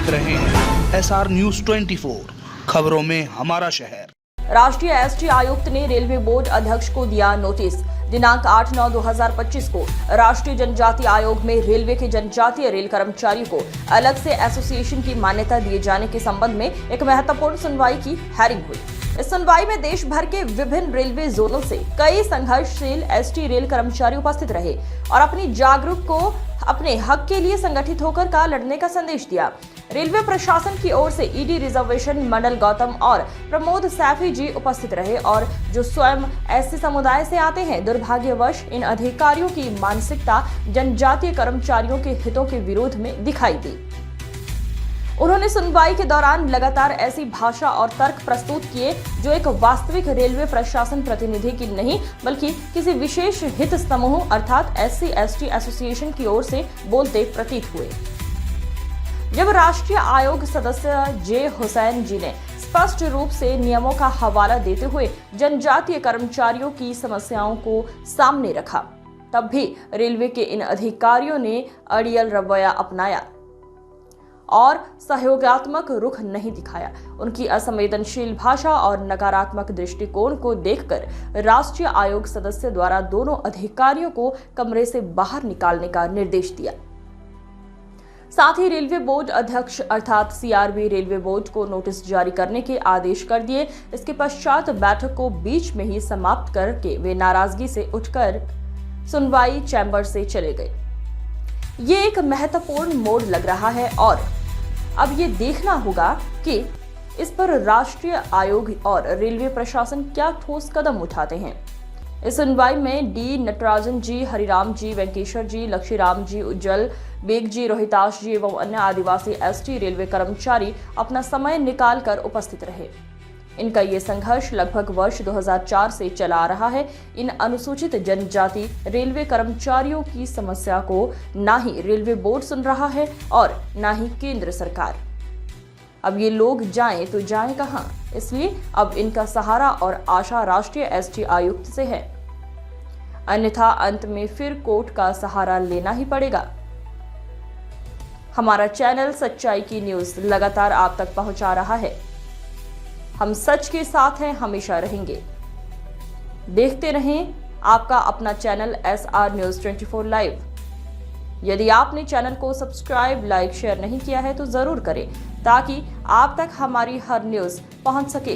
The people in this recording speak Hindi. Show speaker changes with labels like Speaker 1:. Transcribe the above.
Speaker 1: देख रहे हैं SR News 24, खबरों में हमारा शहर।
Speaker 2: राष्ट्रीय एसटी आयुक्त ने रेलवे बोर्ड अध्यक्ष को दिया नोटिस। दिनांक 8/9/2025 को राष्ट्रीय जनजातीय आयोग में रेलवे के जनजातीय रेल कर्मचारियों को अलग से एसोसिएशन की मान्यता दिए जाने के संबंध में एक महत्वपूर्ण सुनवाई की हेयरिंग हुई। इस सुनवाई में देश भर के विभिन्न रेलवे जोनों से कई संघर्षशील एसटी रेल कर्मचारी उपस्थित रहे और अपनी जागरूक को अपने हक के लिए संगठित होकर का लड़ने का संदेश दिया। रेलवे प्रशासन की ओर से ईडी रिजर्वेशन मंडल गौतम और प्रमोद सैफी जी उपस्थित रहे और जो स्वयं एससी समुदाय से आते हैं। दुर्भाग्यवश इन अधिकारियों की मानसिकता जनजातीय कर्मचारियों के हितों के विरोध में दिखाई दी। उन्होंने सुनवाई के दौरान लगातार ऐसी भाषा और तर्क प्रस्तुत किए जो एक वास्तविक रेलवे प्रशासन प्रतिनिधि की नहीं बल्कि किसी विशेष हित समूह अर्थात SC/ST एसोसिएशन की ओर से बोलते प्रतीत हुए। जब राष्ट्रीय आयोग सदस्य जे हुसैन जी ने स्पष्ट रूप से नियमों का हवाला देते हुए जनजातीय कर्मचारियों की समस्याओं को सामने रखा, तब भी रेलवे के इन अधिकारियों ने अड़ियल रवैया अपनाया और सहयोगात्मक रुख नहीं दिखाया। उनकी असंवेदनशील भाषा और नकारात्मक दृष्टिकोण को देखकर राष्ट्रीय आयोग सदस्य द्वारा दोनों अधिकारियों को कमरे से बाहर निकालने का निर्देश दिया। साथ ही रेलवे बोर्ड अध्यक्ष अर्थात CRB रेलवे बोर्ड को नोटिस जारी करने के आदेश कर दिए। इसके पश्चात बैठक को बीच में ही समाप्त करके वे नाराजगी से उठकर सुनवाई चैम्बर से चले गए। ये एक महत्वपूर्ण मोड़ लग रहा है और अब ये देखना होगा कि इस पर राष्ट्रीय आयोग और रेलवे प्रशासन क्या ठोस कदम उठाते हैं। इस सुनवाई में डी नटराजन जी, हरिराम जी, वेंकेश्वर जी, लक्ष्मीराम जी, उज्जवल बेग जी, रोहिताश जी एवं अन्य आदिवासी ST रेलवे कर्मचारी अपना समय निकालकर उपस्थित रहे। इनका ये संघर्ष लगभग वर्ष 2004 से चला आ रहा है। इन अनुसूचित जनजाति रेलवे कर्मचारियों की समस्या को ना ही रेलवे बोर्ड सुन रहा है और ना ही केंद्र सरकार। अब ये लोग जाएं तो जाएं कहां? इसलिए अब इनका सहारा और आशा राष्ट्रीय ST आयुक्त से है, अन्यथा अंत में फिर कोर्ट का सहारा लेना ही पड़ेगा। हमारा चैनल सच्चाई की न्यूज लगातार आप तक पहुंचा रहा है। हम सच के साथ हैं, हमेशा रहेंगे। देखते रहें आपका अपना चैनल SR News 24 लाइव। यदि आपने चैनल को सब्सक्राइब, लाइक, शेयर नहीं किया है तो जरूर करें ताकि आप तक हमारी हर न्यूज पहुंच सके।